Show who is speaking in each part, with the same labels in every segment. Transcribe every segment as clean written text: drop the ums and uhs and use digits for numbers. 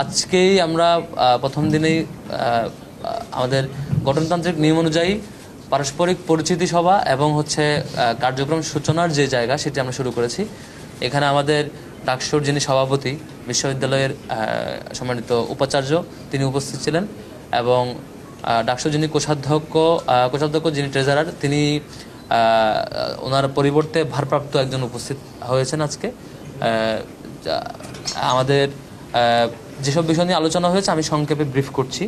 Speaker 1: আজকেই আমরা প্রথম দিনেই আমাদের গঠনতান্ত্রিক নিয়ম অনুযায়ী পারস্পরিক পরিচিতি সভা এবং কার্যক্রম সূচনার যে জায়গা সেটি আমরা শুরু করেছি। এখানে আমাদের ডাকসুর যিনি সভাপতি, বিশ্ববিদ্যালয়ের সম্মানিত উপাচার্য, তিনি উপস্থিত ছিলেন এবং ডাকসুর যিনি কোষাধ্যক্ষ যিনি ট্রেজারার, তিনি ওনার পরিবর্তে ভারপ্রাপ্ত একজন উপস্থিত হয়েছেন আজকে। আমাদের যেসব বিষয় নিয়ে আলোচনা হয়েছে আমি সংক্ষেপে ব্রিফ করছি।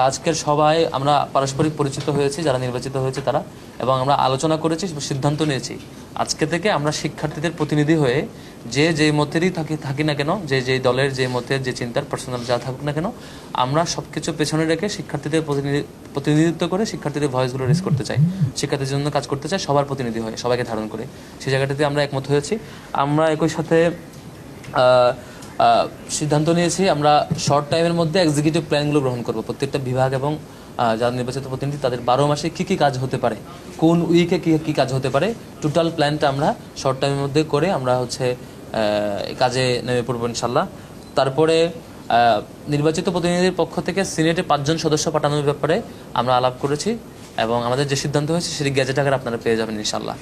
Speaker 1: আজকের সভায় আমরা পারস্পরিক পরিচিত হয়েছি, যারা নির্বাচিত হয়েছে তারা, এবং আমরা আলোচনা করেছি, সিদ্ধান্ত নিয়েছি আজকে থেকে আমরা শিক্ষার্থীদের প্রতিনিধি হয়ে যে মতেরই থাকি না কেন, যে দলের যে মতের যে চিন্তার পার্সোনাল যা থাকুক না কেন, আমরা সবকিছু পেছনে রেখে শিক্ষার্থীদের প্রতিনিধিত্ব করে শিক্ষার্থীদের ভয়েসগুলো রেজ করতে চাই, শিক্ষার্থীদের জন্য কাজ করতে চাই, সবার প্রতিনিধি হয়ে, সবাইকে ধারণ করে। সেই জায়গাটাতে আমরা একমত হয়েছি। আমরা একই সাথে সিদ্ধান্ত নিয়েছি আমরা শর্ট টাইমের মধ্যে এক্সিকিউটিভ প্ল্যানগুলো গ্রহণ করব। প্রত্যেকটা বিভাগ এবং যারা নির্বাচিত প্রতিনিধি তাদের 12 মাসে কী কাজ হতে পারে, কোন উইকে কী কাজ হতে পারে, টোটাল প্ল্যানটা আমরা শর্ট টাইমের মধ্যে করে আমরা কাজে নেমে পড়বো ইনশাল্লাহ। তারপরে নির্বাচিত প্রতিনিধির পক্ষ থেকে সিনেটে 5 জন সদস্য পাঠানোর ব্যাপারে আমরা আলাপ করেছি এবং আমাদের যে সিদ্ধান্ত হয়েছে সেটি গ্যাজেট আকারে আপনারা পেয়ে যাবেন ইনশাল্লাহ।